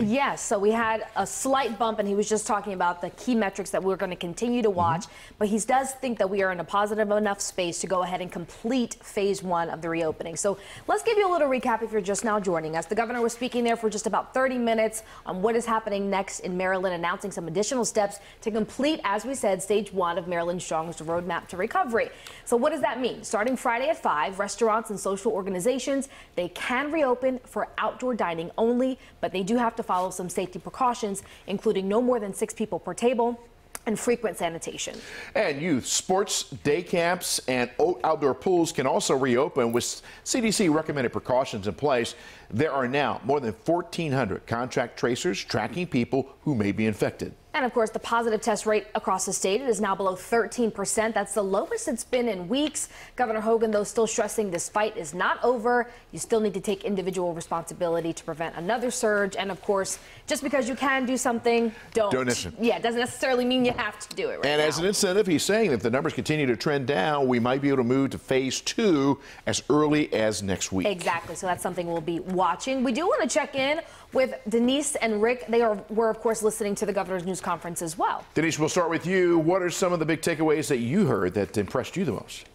Yes, so we had a slight bump, and he was just talking about the key metrics that we're going to continue to watch. But he does think that we are in a positive enough space to go ahead and complete phase 1 of the reopening. So let's give you a little recap if you're just now joining us. The governor was speaking there for just about 30 minutes on what is happening next in Maryland, announcing some additional steps to complete, as we said, stage 1 of Maryland Strong's roadmap to recovery. So what does that mean? Starting Friday at 5, restaurants and social organizations, they can reopen for outdoor dining only, but they do have to follow some safety precautions, including no more than 6 people per table and frequent sanitation. And youth sports, day camps, and outdoor pools can also reopen with CDC recommended precautions in place. There are now more than 1,400 contact tracers tracking people who may be infected. And of course, the positive test rate across the state is now below 13%. That's the lowest it's been in weeks. Governor Hogan, though, still stressing this fight is not over. You still need to take individual responsibility to prevent another surge. And of course, just because you can do something, don't. Yeah, it doesn't necessarily mean you have to do it right And now. as an incentive, he's saying if the numbers continue to trend down, we might be able to move to phase 2 as early as next week. Exactly. So that's something we'll be watching. We do want to check in with Denise and Rick. They were, of course, listening to the governor's news conference as well. Denise, we'll start with you. What are some of the big takeaways that you heard that impressed you the most?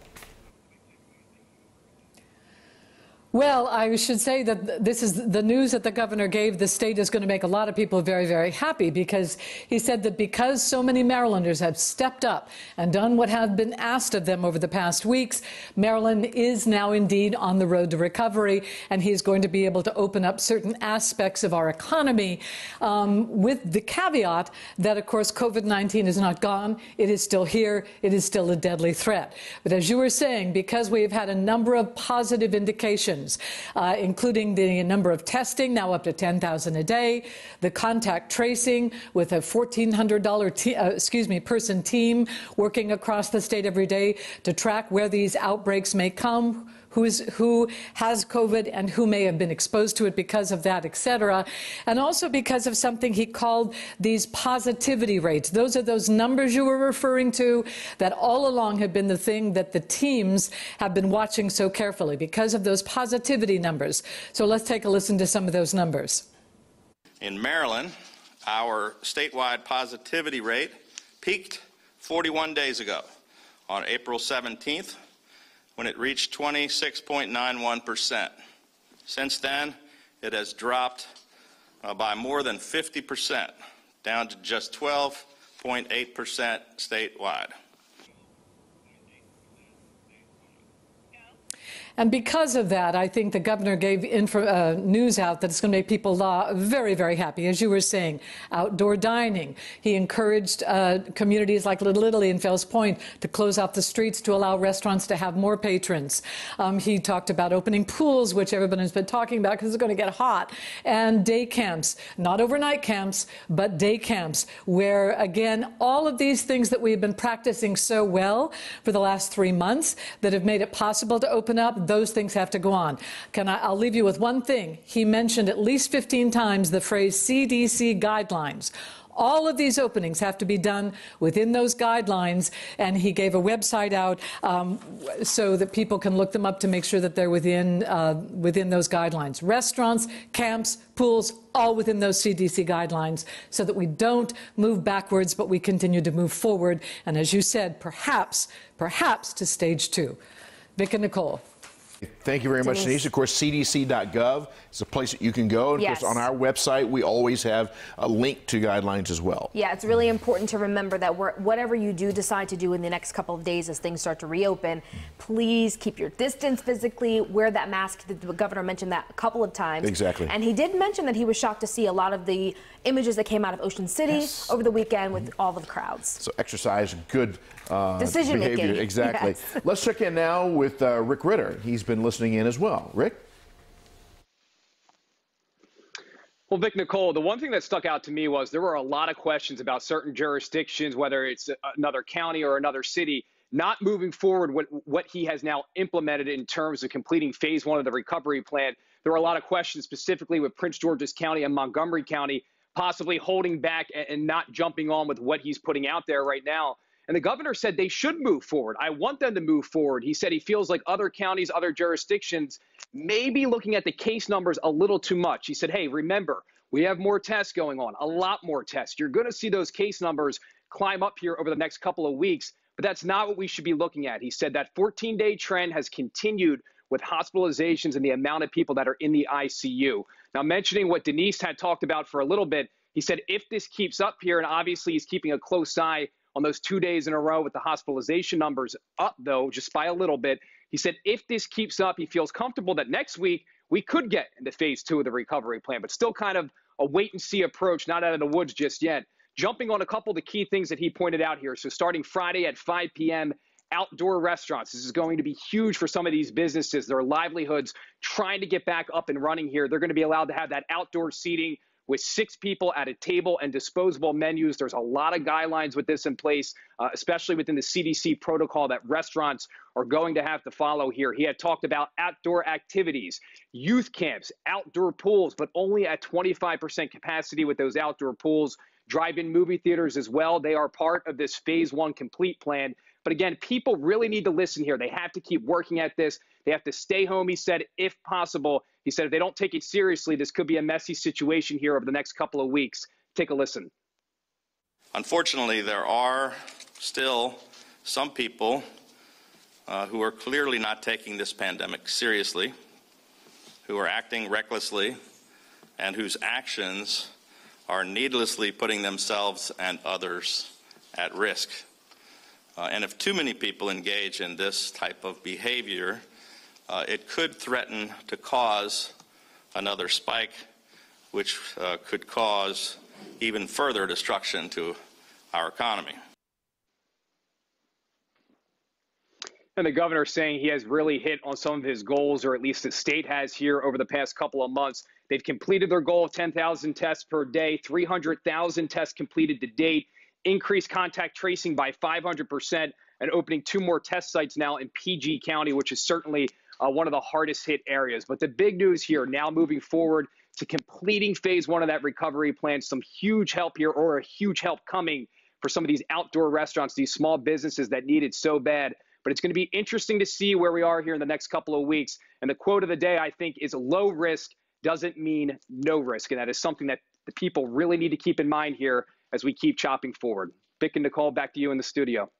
Well, I should say that this is the news that the governor gave. The state is going to make a lot of people very, very happy, because he said that because so many Marylanders have stepped up and done what had been asked of them over the past weeks, Maryland is now indeed on the road to recovery, and he's going to be able to open up certain aspects of our economy, with the caveat that, of course, COVID-19 is not gone. It is still here. It is still a deadly threat. But as you were saying, because we have had a number of positive indications, including the number of testing, now up to 10,000 a day, the contact tracing with a $1,400 person team working across the state every day to track where these outbreaks may come, who has COVID and who may have been exposed to it because of that, etc. And also because of something he called these positivity rates. Those are those numbers you were referring to that all along have been the thing that the teams have been watching so carefully because of those positivity numbers. So let's take a listen to some of those numbers. In Maryland, our statewide positivity rate peaked 41 days ago on April 17th, when it reached 26.91%. Since then, it has dropped by more than 50%, down to just 12.8% statewide. And because of that, I think the governor gave news out that's going to make people very, very happy. As you were saying, outdoor dining. He encouraged communities like Little Italy and Fells Point to close off the streets to allow restaurants to have more patrons. He talked about opening pools, which everyone has been talking about because it's going to get hot, and day camps, not overnight camps, but day camps, where, again, all of these things that we've been practicing so well for the last 3 months that have made it possible to open up, those things have to go on. I'll leave you with one thing. He mentioned at least 15 times the phrase CDC guidelines. All of these openings have to be done within those guidelines, and he gave a website out so that people can look them up to make sure that they're within those guidelines. Restaurants, camps, pools, all within those CDC guidelines, so that we don't move backwards, but we continue to move forward. And as you said, perhaps to stage 2. Vic and Nicole. Thank you very much, Denise. Of course, cdc.gov is a place that you can go. And of course, on our website, we always have a link to guidelines as well. Yeah, it's really important to remember that whatever you do decide to do in the next couple of days as things start to reopen, please keep your distance physically, wear that mask. The governor mentioned that a couple of times. Exactly. And he did mention that he was shocked to see a lot of the images that came out of Ocean City over the weekend with all the crowds. So exercise, good decision behavior. making. Exactly. Yes. Let's check in now with Rick Ritter. He's been listening in as well. Rick? Well, Vic, Nicole, the one thing that stuck out to me was there were a lot of questions about certain jurisdictions, whether it's another county or another city, not moving forward what he has now implemented in terms of completing phase 1 of the recovery plan. There were a lot of questions specifically with Prince George's County and Montgomery County possibly holding back and not jumping on with what he's putting out there right now. And the governor said they should move forward. I want them to move forward. He said he feels like other counties, other jurisdictions may be looking at the case numbers a little too much. He said, hey, remember, We have more tests going on, a lot more tests. You're going to see those case numbers climb up here over the next couple of weeks, but that's not what we should be looking at. He said that 14-day trend has continued with hospitalizations and the amount of people that are in the ICU. Now, mentioning what Denise had talked about for a little bit, he said if this keeps up here, and obviously he's keeping a close eye on those 2 days in a row with the hospitalization numbers up, though, just by a little bit. He said if this keeps up, he feels comfortable that next week we could get into phase 2 of the recovery plan, but still kind of a wait-and-see approach, not out of the woods just yet. Jumping on a couple of the key things that he pointed out here. So starting Friday at 5 p.m., outdoor restaurants. This is going to be huge for some of these businesses. Their livelihoods trying to get back up and running here. They're going to be allowed to have that outdoor seating with 6 people at a table and disposable menus. There's a lot of guidelines with this in place, especially within the CDC protocol that restaurants are going to have to follow here. He had talked about outdoor activities, youth camps, outdoor pools, but only at 25% capacity with those outdoor pools. Drive-in movie theaters as well. They are part of this phase 1 complete plan. But again, people really need to listen here. They have to keep working at this. They have to stay home, he said, if possible. He said if they don't take it seriously, this could be a messy situation here over the next couple of weeks. Take a listen. Unfortunately, there are still some people who are clearly not taking this pandemic seriously, who are acting recklessly, and whose actions are needlessly putting themselves and others at risk. And if too many people engage in this type of behavior, it could threaten to cause another spike, which could cause even further destruction to our economy. And the governor saying he has really hit on some of his goals, or at least the state has here over the past couple of months. They've completed their goal of 10,000 tests per day, 300,000 tests completed to date, increased contact tracing by 500%, and opening 2 more test sites now in PG County, which is certainly one of the hardest hit areas. But the big news here now moving forward to completing phase 1 of that recovery plan, some huge help here, or a huge help coming for some of these outdoor restaurants, these small businesses that need it so bad. But it's going to be interesting to see where we are here in the next couple of weeks. And the quote of the day, I think, is low risk doesn't mean no risk. And that is something that the people really need to keep in mind here as we keep chopping forward. Vic and Nicole, back to you in the studio.